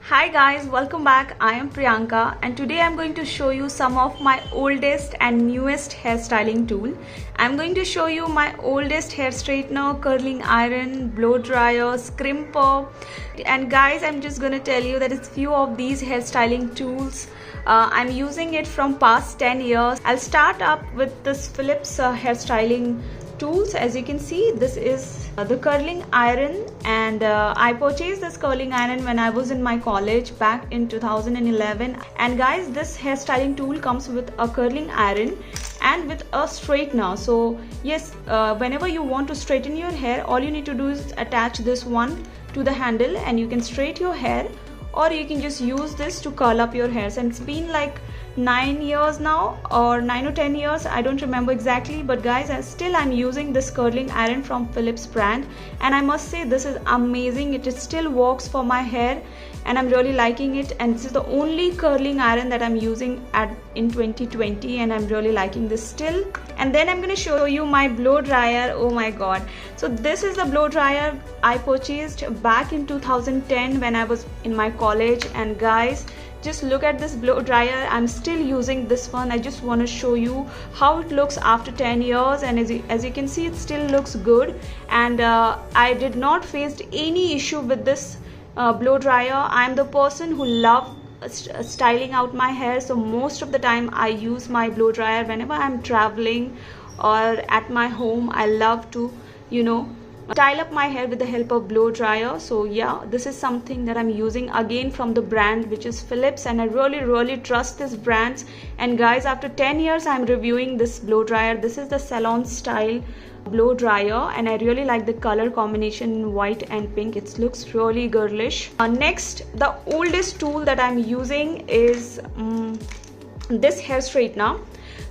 Hi guys, welcome back. I am Priyanka and today I'm going to show you some of my oldest and newest hairstyling tool. I'm going to show you my oldest hair straightener, curling iron, blow dryer, scrimper, and guys, I'm just going to tell you that it's few of these hairstyling tools. I'm using it from past 10 years. I'll start up with this Philips hairstyling tools. As you can see, this is the curling iron, and I purchased this curling iron when I was in my college back in 2011. And guys, this hairstyling tool comes with a curling iron and with a straightener. So yes, whenever you want to straighten your hair, all you need to do is attach this one to the handle and you can straighten your hair, or you can just use this to curl up your hairs. And it's been like 9 years now, or 9 or 10 years, I don't remember exactly, but guys, I'm using this curling iron from Philips brand, and I must say this is amazing. It still works for my hair and I'm really liking it, and this is the only curling iron that I'm using in 2020, and I'm really liking this still. And then I'm going to show you my blow dryer. Oh my god, so this is the blow dryer I purchased back in 2010 when I was in my college. And guys, just look at this blow dryer. I'm still using this one. I just want to show you how it looks after 10 years, and as you can see, it still looks good. And I did not face any issue with this blow dryer. I'm the person who loves styling out my hair, so most of the time I use my blow dryer whenever I'm traveling or at my home. I love to style up my hair with the help of blow dryer. So yeah, this is something that I'm using again from the brand which is Philips, and I really trust this brand. And guys, after 10 years I'm reviewing this blow dryer. This is the salon style blow dryer, and I really like the color combination in white and pink. It looks really girlish. Next, the oldest tool that I'm using is this hair straightener.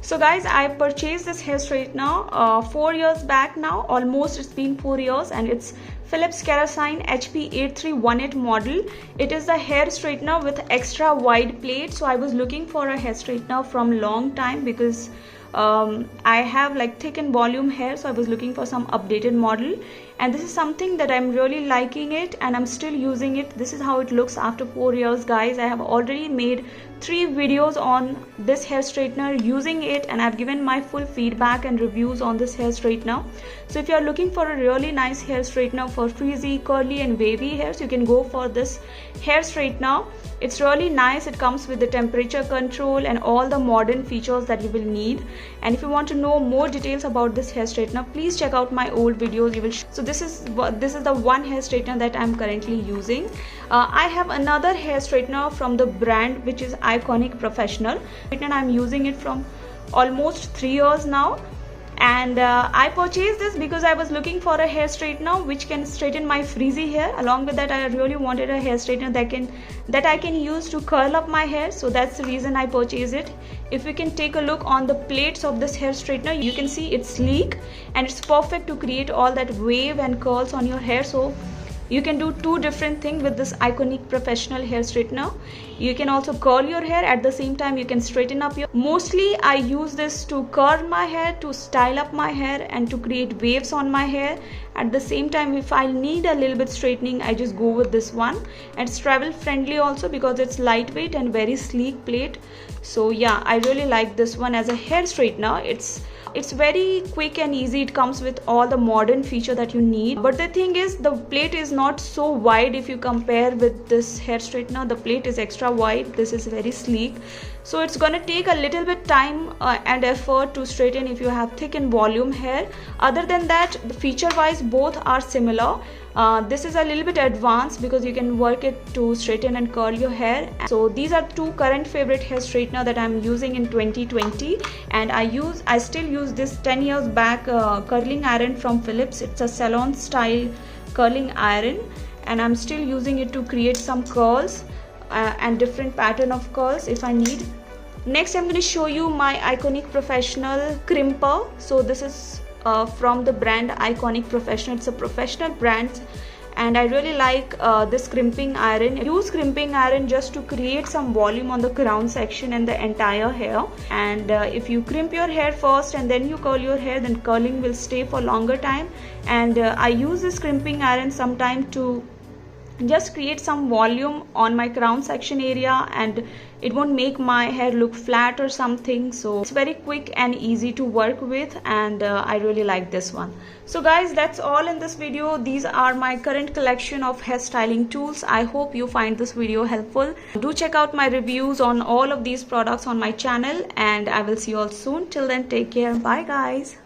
So guys, I purchased this hair straightener 4 years back now. Almost it's been 4 years, and it's Philips Kerosene HP8318 model. It is the hair straightener with extra wide plate. So I was looking for a hair straightener from long time because I have like thick and volume hair, so I was looking for some updated model, and this is something that I'm really liking it, and I'm still using it. This is how it looks after 4 years, guys. I have already made 3 videos on this hair straightener using it, and I've given my full feedback and reviews on this hair straightener. So if you're looking for a really nice hair straightener for frizzy, curly and wavy hairs, you can go for this hair straightener. It's really nice. It comes with the temperature control and all the modern features that you will need. And if you want to know more details about this hair straightener, please check out my old videos. So this is the one hair straightener that I'm currently using. I have another hair straightener from the brand which is Iconic Professional, and I'm using it from almost 3 years now. And I purchased this because I was looking for a hair straightener which can straighten my frizzy hair. Along with that, I really wanted a hair straightener that I can use to curl up my hair. So that's the reason I purchased it. If you can take a look on the plates of this hair straightener, you can see it's sleek and it's perfect to create all that wave and curls on your hair. So you can do 2 different things with this Iconic Professional hair straightener. You can also curl your hair, at the same time you can straighten up your. Mostly I use this to curl my hair, to style up my hair and to create waves on my hair. At the same time, if I need a little bit straightening, I just go with this one. And it's travel friendly also because it's lightweight and very sleek plate. So yeah, I really like this one as a hair straightener. It's very quick and easy. It comes with all the modern feature that you need. But the thing is, the plate is not so wide if you compare with this hair straightener. The plate is extra wide. This is very sleek. So it's gonna take a little bit time and effort to straighten if you have thick and volume hair. Other than that, the feature wise both are similar. This is a little bit advanced because you can work it to straighten and curl your hair. So these are 2 current favorite hair straightener that I'm using in 2020, and I still use this 10 years back curling iron from Philips. It's a salon style curling iron, and I'm still using it to create some curls and different pattern of curls if I need. Next, I'm going to show you my Iconic Professional crimper. So this is from the brand Iconic Professional. It's a professional brand, and I really like this crimping iron. I use crimping iron just to create some volume on the crown section and the entire hair. And if you crimp your hair first and then you curl your hair, then curling will stay for longer time. And I use this crimping iron sometime to just create some volume on my crown section area, and it won't make my hair look flat or something. So it's very quick and easy to work with, and I really like this one. So guys, that's all in this video. These are my current collection of hairstyling tools. I hope you find this video helpful. Do check out my reviews on all of these products on my channel, and I will see you all soon. Till then, take care. Bye guys.